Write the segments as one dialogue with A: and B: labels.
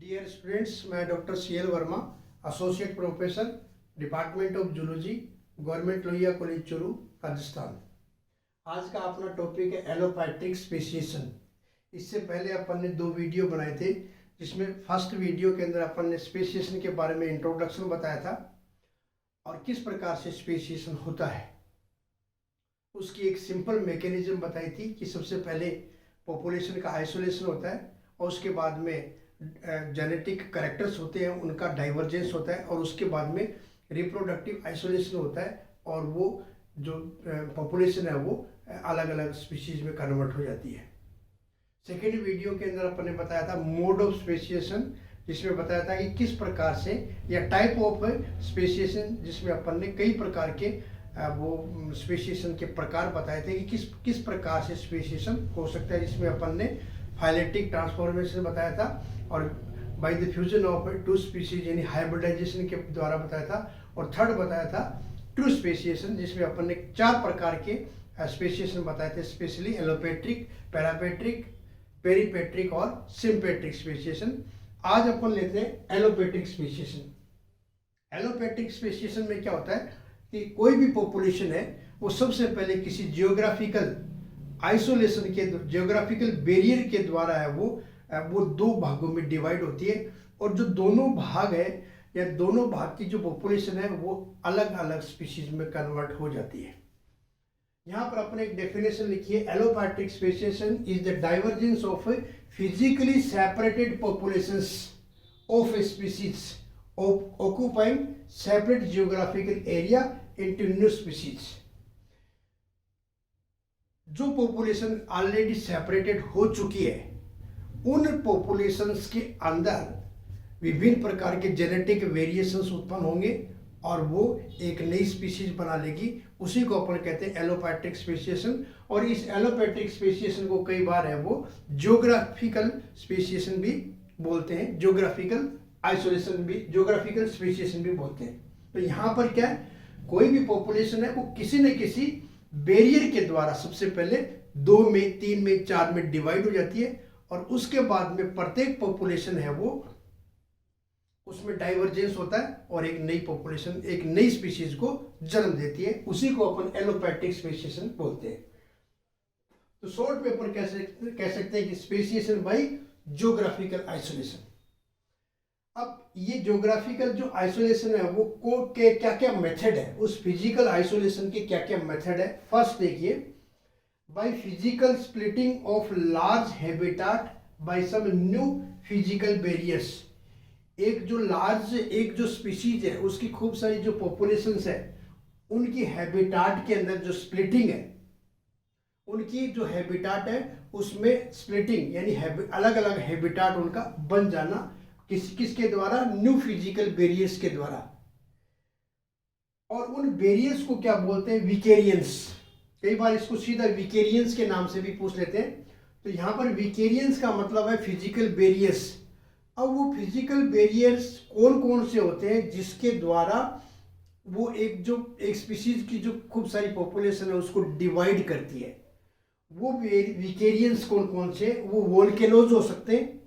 A: Dear students, मैं doctor CL. Verma, associate professor, department of zoology, government Lohia college Churu, Rajasthan. आज का अपना टॉपिक है एलोपैथिक स्पेसिएशन। इससे पहले अपन ने 2 वीडियो बनाए थे, जिसमें फर्स्ट वीडियो के अंदर अपन ने स्पेसिएशन के बारे में इंट्रोडक्शन बताया था और किस प्रकार से स्पेसिएशन होता है। उसकी एक सिंपल मैकेनिज्म बताई थी कि सबसे पहले पॉपुलेशन का आइसोलेशन होता है और उसके बाद में जेनेटिक करेक्टर्स होते हैं, उनका डाइवर्जेंस होता है और उसके बाद में रिप्रोडक्टिव आइसोलेशन होता है और वो जो पॉपुलेशन है वो अलग अलग स्पीशीज में कन्वर्ट हो जाती है। सेकेंड वीडियो के अंदर अपन ने बताया था मोड ऑफ स्पेसिएशन, जिसमें बताया था कि किस प्रकार से या टाइप ऑफ स्पेसिएशन, जिसमें अपन ने कई प्रकार के वो स्पेसिएशन के प्रकार बताए थे कि किस प्रकार से स्पेसिएशन हो सकता है, जिसमें अपन ने फाइलेटिक ट्रांसफॉर्मेशन बताया था और by the fusion of 2 species यानी हाइब्रिडाइजेशन के द्वारा बताया था। और थर्ड बताया था ट्रू स्पेसिएशन, जिसमें अपन ने 4 प्रकार के स्पेसिएशन बताए थे, स्पेशली एलोपैट्रिक, पैरापैट्रिक, पेरीपैट्रिक और सिम्पैट्रिक स्पेसिएशन। आज अपन लेते हैं एलोपैट्रिक स्पेसिएशन। एलोपैट्रिक स्पेसिएशन में क्या होता है कि कोई भी पॉपुलेशन है वो सबसे पहले किसी जियोग्राफिकल आइसोलेशन के, जियोग्राफिकल बैरियर के द्वारा है वो 2 भागों में डिवाइड होती है और जो दोनों भाग है या दोनों भाग की जो पॉपुलेशन है वो अलग अलग स्पीशीज में कन्वर्ट हो जाती है। यहाँ पर अपने एक डेफिनेशन लिखी है, allopatric speciation is the divergence of physically separated populations of species occupying separate geographical area into new species. जो पॉपुलेशन ऑलरेडी सेपरेटेड हो चुकी है उन पॉपुलेशंस के अंदर विभिन्न प्रकार के जेनेटिक वेरिएशंस उत्पन्न होंगे और वो एक नई स्पीशीज बना लेगी। उसी को अपन कहते हैं एलोपैट्रिक स्पेसिएशन। और इस एलोपैट्रिक स्पेसिएशन को कई बार है वो जियोग्राफिकल स्पेसिएशन भी बोलते हैं, जियोग्राफिकल आइसोलेशन भी, जियोग्राफिकल स्पेसिएशन भी बोलते हैं। तो यहाँ पर क्या है, कोई भी पॉपुलेशन है वो किसी न किसी बैरियर के द्वारा सबसे पहले 2 में, 3 में, 4 में डिवाइड हो जाती है और उसके बाद में प्रत्येक पॉपुलेशन है वो उसमें डाइवर्जेंस होता है और एक नई पॉपुलेशन, एक नई स्पीशीज को जन्म देती है। उसी को अपन एलोपैट्रिक स्पेसिएशन बोलते हैं। तो शॉर्ट में अपन कह सकते हैं कि स्पेसिएशन बाय जियोग्राफिकल आइसोलेशन। अब ये जियोग्राफिकल जो आइसोलेशन है वो के क्या क्या मेथड है, उस फिजिकल आइसोलेशन के क्या क्या मेथड है। फर्स्ट देखिए, by physical splitting of large habitat by some new physical barriers. एक जो स्पीशीज है उसकी खूब सारी जो पॉपुलेशंस है उनकी हैबिटेट के अंदर जो स्प्लिटिंग है, उनकी जो हैबिटेट है उसमें स्प्लिटिंग यानी अलग अलग हैबिटेट उनका बन जाना, किसके द्वारा, न्यू फिजिकल बैरियर्स के द्वारा। और उन बैरियर्स को क्या बोलते हैं, विकेरियंस। कई बार इसको सीधा विकेरियंस के नाम से भी पूछ लेते हैं। तो यहाँ पर विकेरियंस का मतलब है फिजिकल बैरियर्स। अब वो फिजिकल बैरियर्स कौन कौन से होते हैं जिसके द्वारा वो एक स्पीशीज की जो खूब सारी पॉपुलेशन है उसको डिवाइड करती है। वो विकेरियंस कौन कौन से, वो वोल्केनोज हो सकते हैं,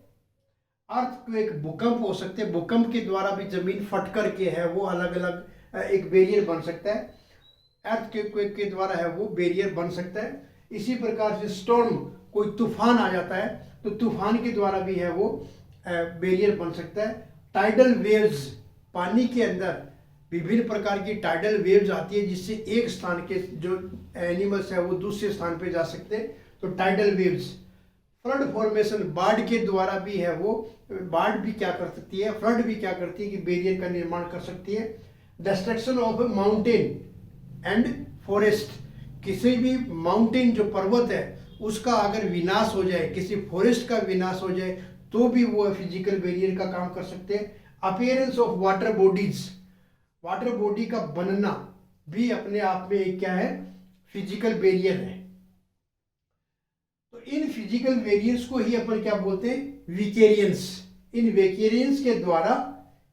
A: अर्थक्वेक भूकंप हो सकते हैं, भूकंप के द्वारा भी जमीन फट करके है वो अलग अलग एक बैरियर बन सकता है, अर्थक्वेक के द्वारा है वो बैरियर बन सकता है। इसी प्रकार से स्टॉर्म, कोई तूफान आ जाता है तो तूफान के द्वारा भी है वो बैरियर बन सकता है। टाइडल वेव्स, पानी के अंदर विभिन्न प्रकार की टाइडल वेव्स आती है जिससे एक स्थान के जो एनिमल्स है वो दूसरे स्थान पे जा सकते हैं, तो टाइडल वेव्स। फ्लड फॉर्मेशन, बाढ़ के द्वारा भी है वो, बाढ़ भी क्या कर सकती है, फ्लड भी क्या करती है कि बैरियर का निर्माण कर सकती है। Destruction of mountain and forest, किसी भी माउंटेन जो पर्वत है उसका अगर विनाश हो जाए, किसी फॉरेस्ट का विनाश हो जाए तो भी वो फिजिकल बैरियर का काम कर सकते हैं। Appearance of water bodies, water body का बनना भी अपने आप में एक क्या है, फिजिकल बैरियर है। तो इन फिजिकल बैरियर्स को ही अपन क्या बोलते हैं, विकेरियंस। इन विकेरियंस के द्वारा,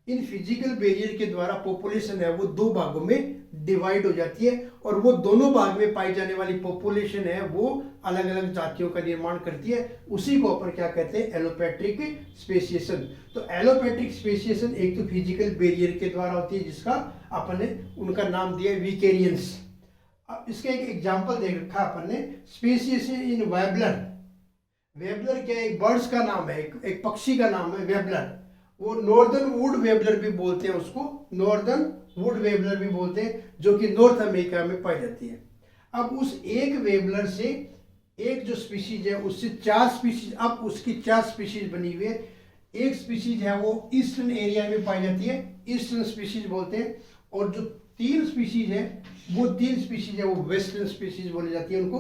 A: इन फिजिकल बैरियर के द्वारा पॉपुलेशन है वो 2 भागों में डिवाइड हो जाती है और वो दोनों भाग में पाई जाने वाली पॉपुलेशन है वो अलग अलग जातियों का निर्माण करती है। उसी को अपन क्या कहते हैं, एलोपैट्रिक स्पेसिएशन। तो एलोपैट्रिक स्पेसिएशन एक तो फिजिकल बैरियर के द्वारा होती है जिसका अपन ने उनका नाम दिया विकेरियंस। अब इसका एक एग्जांपल देख रखा अपन ने, स्पेसिएशन इन वेबलर। वेबलर क्या है, एक बर्ड्स का नाम है, एक पक्षी का नाम है वेबलर। वो नॉर्दर्न वुड वेबलर भी बोलते हैं उसको, नॉर्दर्न वुड वेबलर भी बोलते हैं, जो कि नॉर्थ अमेरिका में पाई जाती है। अब उस एक वेबलर से एक जो स्पीशीज है उससे 4 स्पीशीज, अब उसकी 4 स्पीशीज बनी हुई है। एक स्पीशीज है वो ईस्टर्न एरिया में पाई जाती है, ईस्टर्न स्पीशीज बोलते हैं। और जो 3 स्पीशीज है वो 3 स्पीशीज है वो वेस्टर्न स्पीशीज बोली जाती है उनको।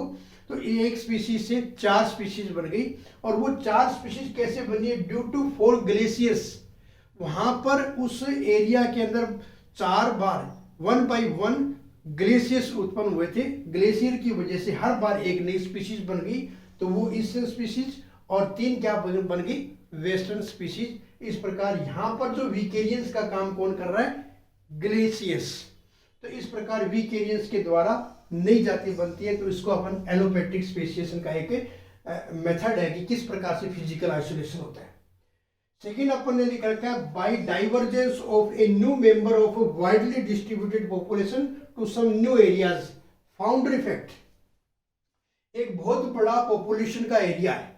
A: तो एक स्पीशीज से 4 स्पीशीज बन गई। और वो 4 स्पीशीज कैसे बनी है, ड्यू टू 4 ग्लेशियर्स। वहां पर उस एरिया के अंदर 4 बार 1 by 1 ग्लेशियर्स उत्पन्न हुए थे। ग्लेशियर की वजह से हर बार एक नई स्पीशीज बन गई। तो वो ईस्टर्न स्पीशीज और 3 क्या बन गई, वेस्टर्न स्पीशीज। इस प्रकार यहां पर जो विकेरियंस का काम कौन कर रहा है, ग्लेशियर्स। तो इस प्रकार विकेरियंस के द्वारा नई जाति बनती है। तो इसको अपन एलोपैट्रिक स्पेसिएशन का एक मेथड है कि किस प्रकार से फिजिकल आइसोलेशन होता है। सेकेंड अपन ने लिख रखा है, by divergence of a new member of a widely distributed population to some new areas, founder effect. एक बहुत बड़ा पॉपुलेशन का एरिया है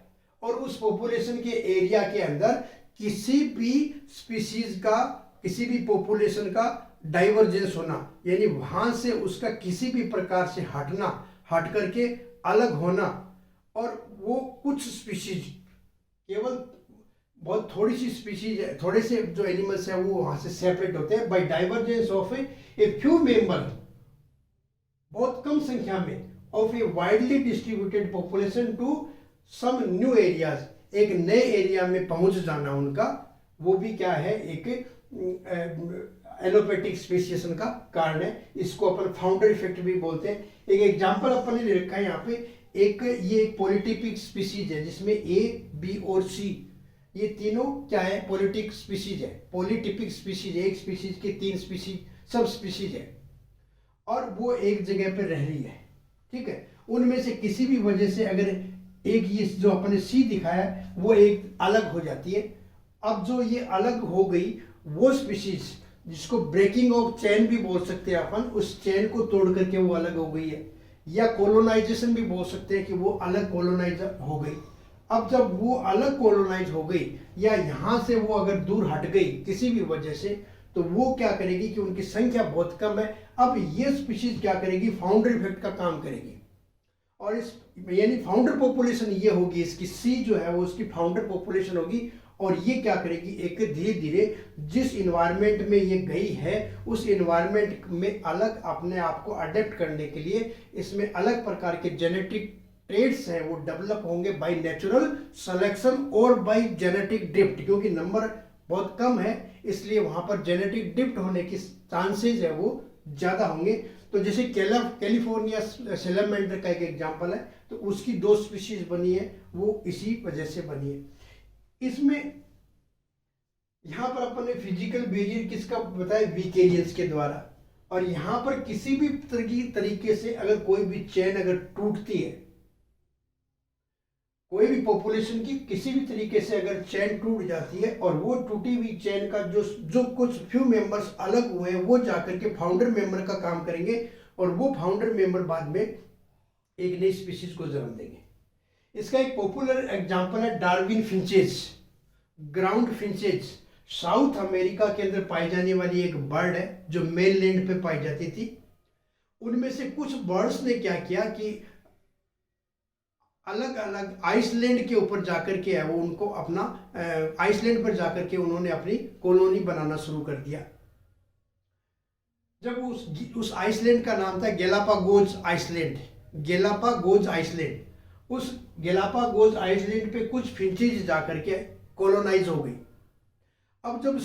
A: और उस पॉपुलेशन के एरिया के अंदर किसी भी स्पीशीज का, किसी भी पॉपुलेशन का डाइवर्जेंस होना, यानी वहां से उसका किसी भी प्रकार से हटना, हट करके अलग होना। और वो कुछ स्पीशीज, केवल बहुत थोड़ी सी स्पीशीज है, थोड़े से जो एनिमल्स है वो वहां से सेपरेट होते हैं by divergence of a few member, बहुत कम संख्या में, of a widely distributed population to some new areas, एक नए एरिया में पहुंच जाना उनका, वो भी क्या है, एक एलोपैटिक स्पेसिएशन का कारण है। इसको अपन फाउंडर इफेक्ट भी बोलते हैं। एक एग्जांपल अपन ने ले रखा है यहाँ पे, ये एक पॉलीटिपिक स्पीशीज है जिसमें ए, बी और सी, ये तीनों क्या है, पॉलीटिक स्पीशीज है। पॉलीटिपिक स्पीशीज, एक स्पीशीज के 3 स्पीशीज, सब स्पीशीज है और वो एक जगह पे रह रही है, ठीक है। उनमें से किसी भी वजह से अगर एक ये जो अपने सी दिखाया वो एक अलग हो जाती है। अब जो ये अलग हो गई वो स्पीशीज, जिसको ब्रेकिंग ऑफ चेन भी बोल सकते हैं अपन, उस चेन को तोड़ करके वो अलग हो गई है, या कोलोनाइजेशन भी बोल सकते हैं कि वो अलग कोलोनाइज हो गई। अब जब वो अलग कोलोनाइज हो गई या यहाँ से वो अगर दूर हट गई किसी भी वजह से, तो वो क्या करेगी कि उनकी संख्या बहुत कम है। अब ये स्पीशीज क्या करेगी, फाउंडर इफेक्ट का काम करेगी। और इस यानी फाउंडर पॉपुलेशन ये होगी, इसकी सी जो है वो उसकी फाउंडर पॉपुलेशन होगी। और ये क्या करेगी, एक धीरे धीरे जिस इन्वायरमेंट में ये गई है उस इन्वायरमेंट में अलग अपने आप को अडेप्ट करने के लिए इसमें अलग प्रकार के जेनेटिक ट्रेड्स हैं वो डेवलप होंगे बाय नेचुरल सिलेक्शन और बाय जेनेटिक ड्रिफ्ट। क्योंकि नंबर बहुत कम है इसलिए वहां पर जेनेटिक ड्रिफ्ट होने की चांसेस है वो ज़्यादा होंगे। तो जैसे कैलिफोर्निया सैलमेंडर का एक एग्जांपल है, तो उसकी 2 स्पीशीज बनी है, वो इसी वजह से बनी है। इसमें यहां पर अपन ने फिजिकल बैरियर किसका बताया, विकेरियंस के द्वारा। और यहां पर किसी भी तरीके से अगर कोई भी चेन अगर टूटती है, कोई भी पॉपुलेशन की किसी भी तरीके से अगर चेन टूट जाती है और वो टूटी हुई चेन का जो कुछ फ्यू मेंबर्स अलग हुए हैं वो जाकर के फाउंडर मेंबर का काम करेंगे और वो फाउंडर मेंबर बाद में एक नई स्पीशीज को जन्म देंगे। इसका एक पॉपुलर एग्जांपल है Darwin finches, ground finches. South America के अंदर पाई जाने वाली एक बर्ड है जो मेनलैंड पे पाई जाती थी। उनमें से कुछ बर्ड्स ने क्या किया कि अलग अलग आइसलैंड के ऊपर जाकर के है वो उनको अपना आइसलैंड पर जाकर के उन्होंने अपनी कॉलोनी बनाना शुरू कर दिया। जब उस आइसलैंड का नाम था गैलापागोस आइसलैंड, गैलापागोस आइसलैंड। उस गैलापागोस आइसलैंड पे कुछ फिंचेज जाकर के कॉलोनाइज हो गई। अब जब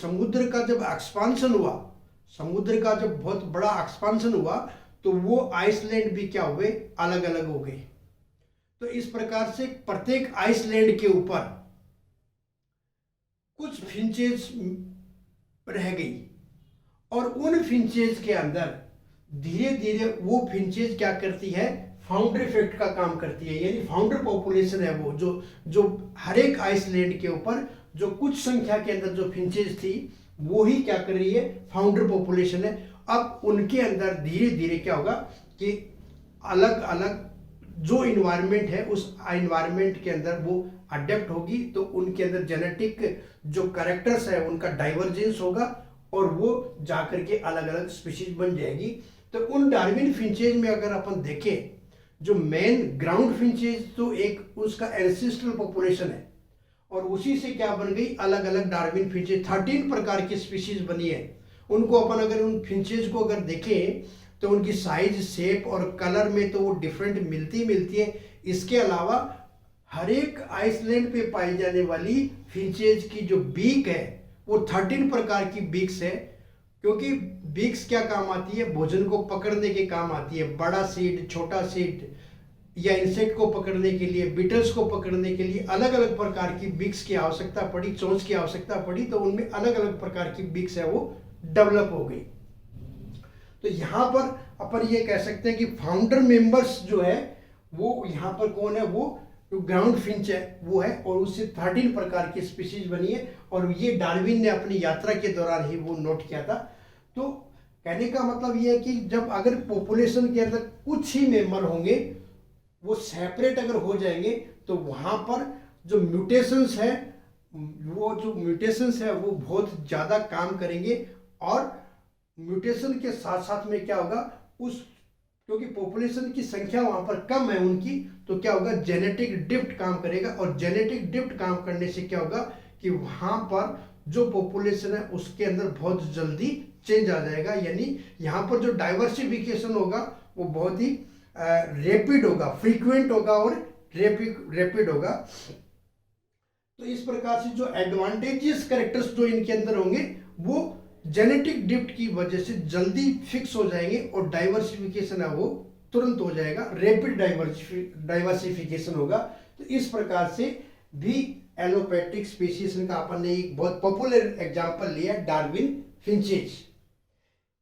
A: समुद्र का जब एक्सपांशन हुआ, समुद्र का जब बहुत बड़ा एक्सपांशन हुआ तो वो आइसलैंड भी क्या हुए, अलग अलग हो गए। तो इस प्रकार से प्रत्येक आइसलैंड के ऊपर कुछ फिंचेज रह गई और उन फिंचेज के अंदर धीरे धीरे वो फिंचेज क्या करती है, फाउंडर इफेक्ट का काम करती है। यानी फाउंडर पॉपुलेशन है वो जो जो हर एक आइसलैंड के ऊपर जो कुछ संख्या के अंदर जो फिंचेज थी वो ही क्या कर रही है, फाउंडर पॉपुलेशन है। अब उनके अंदर धीरे धीरे क्या होगा कि अलग अलग जो इन्वायरमेंट है उस इन्वायरमेंट के अंदर वो अडेप्ट होगी, तो उनके अंदर जेनेटिक जो कैरेक्टर्स है उनका डाइवर्जेंस होगा और वो जाकर के अलग अलग स्पीशीज बन जाएगी। तो उन डार्विन फिंचेज में अगर अपन देखें, जो मेन ग्राउंड फिंचेज तो एक उसका एंसेस्ट्रल पॉपुलेशन है और उसी से क्या बन गई अलग अलग डार्विन फिंचेज, 13 प्रकार की स्पीशीज बनी है। उनको अपन अगर उन फिंचेज को अगर देखें तो उनकी साइज, शेप और कलर में तो वो डिफरेंट मिलती है। इसके अलावा हर एक आइसलैंड पे पाई जाने वाली फिंचेज की जो बीक है वो 13 प्रकार की बीक्स है, क्योंकि बीक्स क्या काम आती है, भोजन को पकड़ने के काम आती है। बड़ा सीड, छोटा सीड या इंसेक्ट को पकड़ने के लिए, बीटल्स को पकड़ने के लिए अलग अलग प्रकार की बीक्स की आवश्यकता पड़ी, चोंच की आवश्यकता पड़ी, तो उनमें अलग अलग प्रकार की बीक्स है वो डेवलप हो गई। तो यहाँ पर अपन ये कह सकते हैं कि फाउंडर मेंबर्स जो है वो यहाँ पर कौन है, वो जो ग्राउंड फिंच है वो है और उससे 13 प्रकार की स्पीशीज बनी है और ये डार्विन ने अपनी यात्रा के दौरान ही वो नोट किया था। तो कहने का मतलब ये है कि जब अगर पॉपुलेशन के अंदर कुछ ही मेंबर होंगे वो सेपरेट अगर हो जाएंगे तो वहाँ पर जो म्यूटेशंस है वो बहुत ज़्यादा काम करेंगे और म्यूटेशन के साथ साथ में क्या होगा, उस क्योंकि पॉपुलेशन की संख्या वहां पर कम है उनकी, तो क्या होगा, जेनेटिक ड्रिफ्ट काम करेगा और जेनेटिक ड्रिफ्ट काम करने से क्या होगा कि वहां पर जो पॉपुलेशन है उसके अंदर बहुत जल्दी चेंज आ जाएगा। यानी यहाँ पर जो डाइवर्सिफिकेशन होगा वो बहुत ही रैपिड होगा, फ्रीक्वेंट होगा और रैपिड होगा। तो इस प्रकार से जो एडवांटेजेस कैरेक्टर्स जो इनके अंदर होंगे वो जेनेटिक ड्रिफ्ट की वजह से जल्दी फिक्स हो जाएंगे और डाइवर्सिफिकेशन है वो तुरंत हो जाएगा, रैपिड डाइवर्सिफिकेशन होगा। तो इस प्रकार से भी एलोपैट्रिक स्पीशीज का अपन ने एक बहुत पॉपुलर एग्जांपल लिया डार्विन फिंचेज।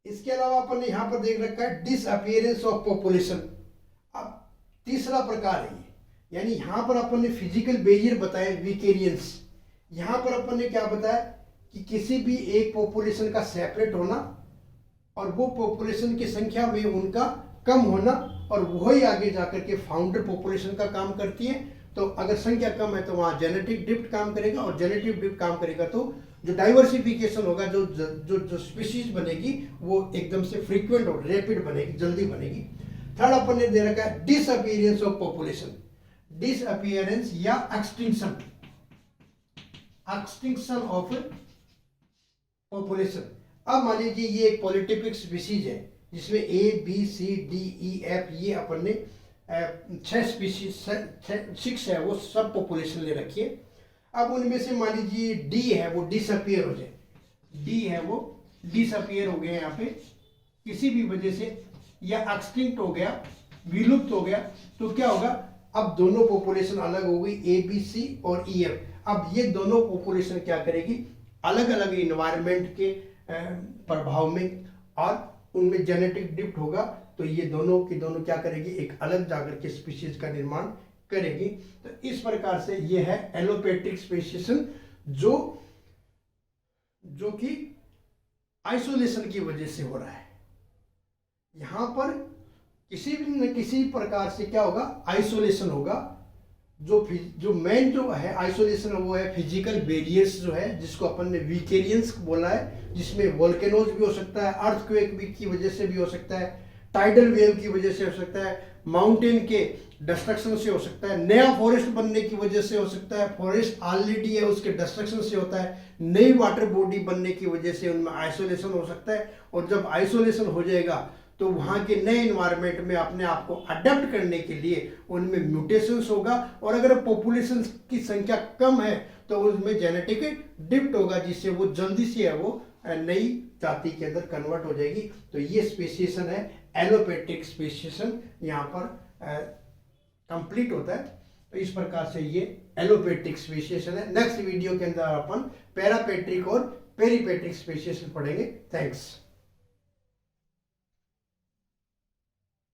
A: इसके अलावा अपन ने यहाँ पर देख रखा है डिसअपियरेंस ऑफ पॉपुलेशन। अब तीसरा प्रकार है ये, यानी यहाँ पर अपन ने फिजिकल बेरियर बताया, विकेरियंस। यहाँ पर अपन ने क्या बताया कि किसी भी एक पॉपुलेशन का सेपरेट होना और वो पॉपुलेशन की संख्या में उनका कम होना और वही आगे जाकर के फाउंडर पॉपुलेशन का काम करती है। तो अगर संख्या कम है तो वहाँ जेनेटिक ड्रिफ्ट काम करेगा और जेनेटिक ड्रिफ्ट काम करेगा तो जो डाइवर्सिफिकेशन होगा, जो जो जो स्पीशीज बनेगी वो एकदम से फ्रीक्वेंट और रैपिड बनेगी, जल्दी बनेगी। थर्ड अपन ने दे रखा है डिसअपियरेंस ऑफ पॉपुलेशन। डिसअपियरेंस या एक्सटिंक्शन ऑफ पॉपुलेशन। अब मान लीजिए ये एक पॉलिटिपिक स्पीशीज है जिसमें ABCDEF ये अपन ने 6 स्पीशीज 6 है वो सब पॉपुलेशन ले रखी है। अब उनमें से मान लीजिए D है वो डिसअपियर हो जाए, D है वो डिसअपियर हो गया यहाँ पे किसी भी वजह से, या एक्सटिंक्ट हो गया, विलुप्त हो गया, तो क्या होगा, अब दोनों पॉपुलेशन अलग हो गई ABC और EF। अब ये दोनों पॉपुलेशन क्या करेगी, अलग अलग इन्वायरमेंट के प्रभाव में और उनमें जेनेटिक ड्रिफ्ट होगा, तो ये दोनों की दोनों क्या करेगी, एक अलग जाकर के स्पीशीज का निर्माण करेगी। तो इस प्रकार से ये है एलोपैट्रिक स्पीशीशन जो कि आइसोलेशन की वजह से हो रहा है। यहां पर किसी भी न किसी प्रकार से क्या होगा, आइसोलेशन होगा। जो मेन जो है आइसोलेशन वो है फिजिकल बैरियर्स जो है, जिसको अपन ने विकेरियंस बोला है, जिसमें वोल्केनोज भी हो सकता है, अर्थक्वेक भी की वजह से भी हो सकता है, टाइडल वेव की वजह से हो सकता है, माउंटेन के डिस्ट्रक्शन से हो सकता है, नया फॉरेस्ट बनने की वजह से हो सकता है, फॉरेस्ट ऑलरेडी है उसके डिस्ट्रक्शन से होता है, नई वाटर बॉडी बनने की वजह से उनमें आइसोलेशन हो सकता है। और जब आइसोलेशन हो जाएगा तो वहाँ के नए इन्वायरमेंट में अपने आप को अडेप्ट करने के लिए उनमें म्यूटेशंस होगा, और अगर पॉपुलेशन की संख्या कम है तो उसमें जेनेटिक ड्रिफ्ट होगा, जिससे वो जल्दी से है वो नई जाति के अंदर कन्वर्ट हो जाएगी। तो ये स्पेसिएशन है एलोपैट्रिक स्पेसिएशन, यहाँ पर कंप्लीट होता है। तो इस प्रकार से ये एलोपैट्रिक स्पेसिएशन है। नेक्स्ट वीडियो के अंदर अपन पैरापैट्रिक और पेरीपैट्रिक स्पेसिएशन पढ़ेंगे। थैंक्स।